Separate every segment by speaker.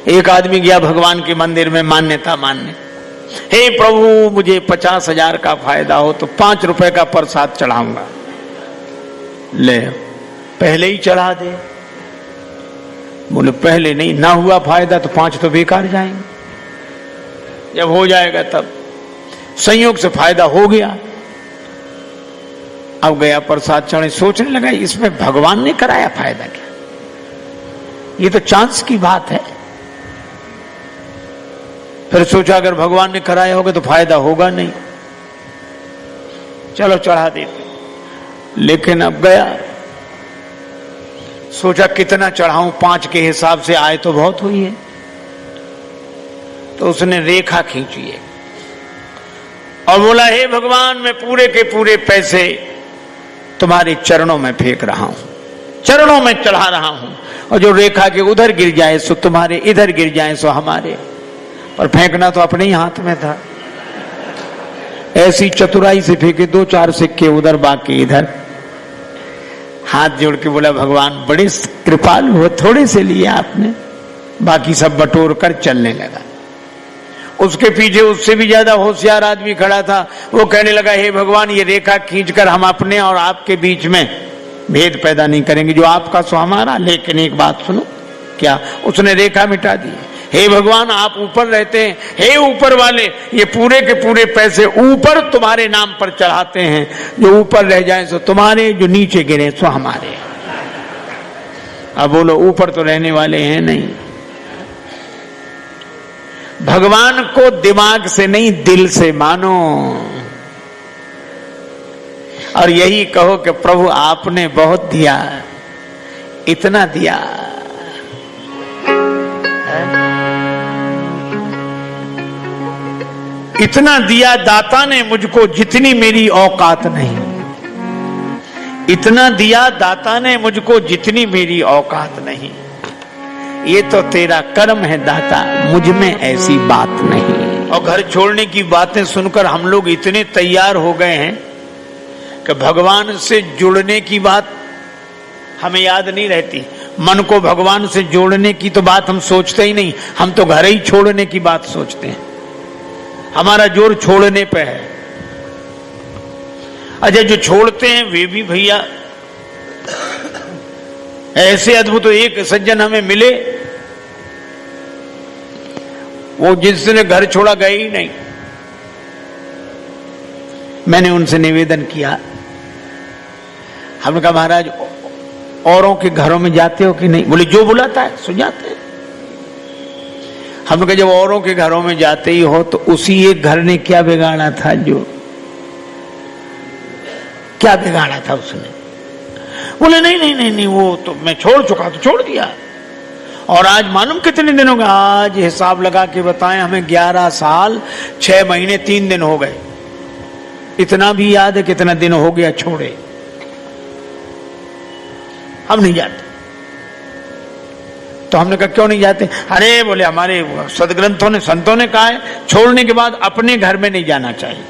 Speaker 1: एक आदमी गया भगवान के मंदिर में मान्यता मानने, हे प्रभु मुझे 50,000 का फायदा हो तो 5 रुपए का प्रसाद चढ़ाऊंगा। ले पहले ही चढ़ा दे। बोले पहले नहीं, ना हुआ फायदा तो 5 तो बेकार जाएंगे, जब हो जाएगा तब। संयोग से फायदा हो गया, अब गया प्रसाद चढ़े, सोचने लगा इसमें भगवान ने कराया फायदा क्या, ये तो चांस की बात है। फिर सोचा अगर भगवान ने कराया होगा तो फायदा होगा नहीं, चलो चढ़ा देते। लेकिन अब गया, सोचा कितना चढ़ाऊं, 5 के हिसाब से आए तो बहुत हुई है। तो उसने रेखा खींची है और बोला हे भगवान मैं पूरे के पूरे पैसे तुम्हारे चरणों में फेंक रहा हूं, चरणों में चढ़ा रहा हूं, और जो रेखा के उधर गिर जाए सो तुम्हारे, इधर गिर जाए सो हमारे। पर फेंकना तो अपने ही हाथ में था। ऐसी चतुराई से फेंके 2-4 सिक्के उधर बाकी इधर। हाथ जोड़ के बोला भगवान बड़े कृपालु हो, थोड़े से लिए आपने, बाकी सब बटोर कर चलने लगा। उसके पीछे उससे भी ज्यादा होशियार आदमी खड़ा था। वो कहने लगा हे भगवान ये रेखा खींचकर हम अपने और आपके बीच में भेद पैदा नहीं करेंगे, जो आपका सो हमारा। लेकिन एक बात सुनो, क्या? उसने रेखा मिटा दी। हे भगवान आप ऊपर रहते हैं, हे ऊपर वाले ये पूरे के पूरे पैसे ऊपर तुम्हारे नाम पर चढ़ाते हैं, जो ऊपर रह जाए सो तुम्हारे, जो नीचे गिरे सो हमारे। अब बोलो ऊपर तो रहने वाले हैं नहीं। भगवान को दिमाग से नहीं दिल से मानो और यही कहो कि प्रभु आपने बहुत दिया, इतना दिया। इतना दिया दाता ने मुझको जितनी मेरी औकात नहीं, इतना दिया दाता ने मुझको जितनी मेरी औकात नहीं। ये तो तेरा कर्म है दाता, मुझ में ऐसी बात नहीं। और घर छोड़ने की बातें सुनकर हम लोग इतने तैयार हो गए हैं कि भगवान से जुड़ने की बात हमें याद नहीं रहती। मन को भगवान से जोड़ने की तो बात हम सोचते ही नहीं, हम तो घर ही छोड़ने की बात सोचते हैं। हमारा जोर छोड़ने पे है। अच्छा जो छोड़ते हैं वे भी भैया ऐसे अद्भुत। एक सज्जन हमें मिले, वो जिसने घर छोड़ा गए ही नहीं। मैंने उनसे निवेदन किया, हमने कहा महाराज औरों के घरों में जाते हो कि नहीं? बोले जो बुलाता है सो जाते हैं। हमने कहा जब औरों के घरों में जाते ही हो तो उसी एक घर ने क्या बिगाड़ा था, जो क्या बिगाड़ा था उसने? बोले नहीं नहीं नहीं नहीं वो तो मैं छोड़ चुका, तो छोड़ दिया। और आज मालूम कितने दिन हो गए? आज हिसाब लगा के बताएं हमें 11 साल 6 महीने 3 दिन हो गए। इतना भी याद है कितना दिन हो गया छोड़े। हम नहीं जाते। तो हमने कहा क्यों नहीं जाते? अरे बोले हमारे सदग्रंथों ने, संतों ने कहा है छोड़ने के बाद अपने घर में नहीं जाना चाहिए,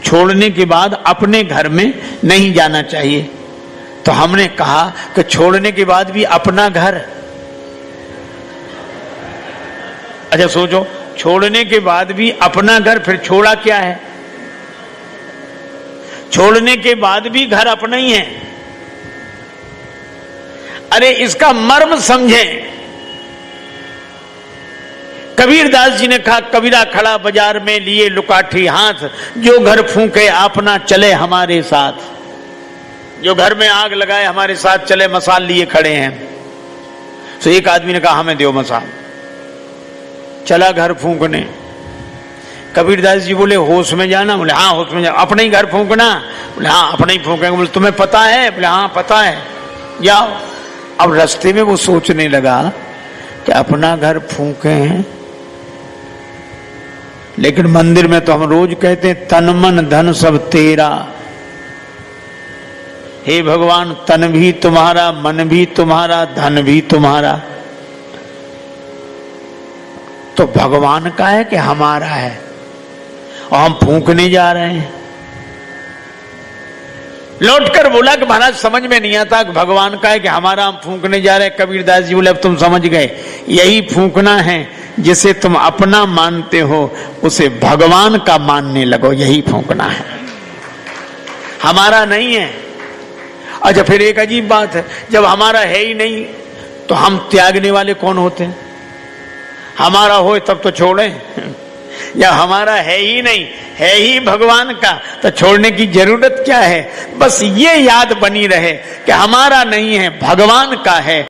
Speaker 1: छोड़ने के बाद अपने घर में नहीं जाना चाहिए। तो हमने कहा कि छोड़ने के बाद भी अपना घर। अच्छा सोचो, छोड़ने के बाद भी अपना घर, फिर छोड़ा क्या है? छोड़ने के बाद भी घर अपना ही है। अरे इसका मर्म समझें। कबीरदास जी ने कहा कबीरा खड़ा बाजार में लिए लुकाठी हाथ, जो घर फूंके अपना चले हमारे साथ। जो घर में आग लगाए हमारे साथ चले, मसाल लिए खड़े हैं। तो एक आदमी ने कहा हमें दो मसाल। चला घर फूंकने। कबीरदास जी बोले होश में जाना? बोले हाँ होश में जाना। अपने ही घर फूंकना? बोले हाँ अपने ही फूंकेंगे। बोले तुम्हें पता है? बोले हाँ पता है, जाओ। अब रास्ते में वो सोचने लगा कि अपना घर फूंके हैं, लेकिन मंदिर में तो हम रोज कहते हैं तन मन धन सब तेरा। हे भगवान तन भी तुम्हारा, मन भी तुम्हारा, धन भी तुम्हारा। तो भगवान का है कि हमारा है? और हम फूंकने जा रहे हैं। लौटकर बोला कि महाराज समझ में नहीं आता कि भगवान का है कि हमारा, हम फूंकने जा रहे हैं। कबीरदास जी बोले अब तुम समझ गए, यही फूंकना है जिसे तुम अपना मानते हो उसे भगवान का मानने लगो, यही फूंकना है, हमारा नहीं है। अच्छा, फिर एक अजीब बात है, जब हमारा है ही नहीं तो हम त्यागने वाले कौन होते हैं? हमारा हो तब तो छोड़ें, या हमारा है ही नहीं, है ही भगवान का, तो छोड़ने की जरूरत क्या है? बस ये याद बनी रहे कि हमारा नहीं है, भगवान का है,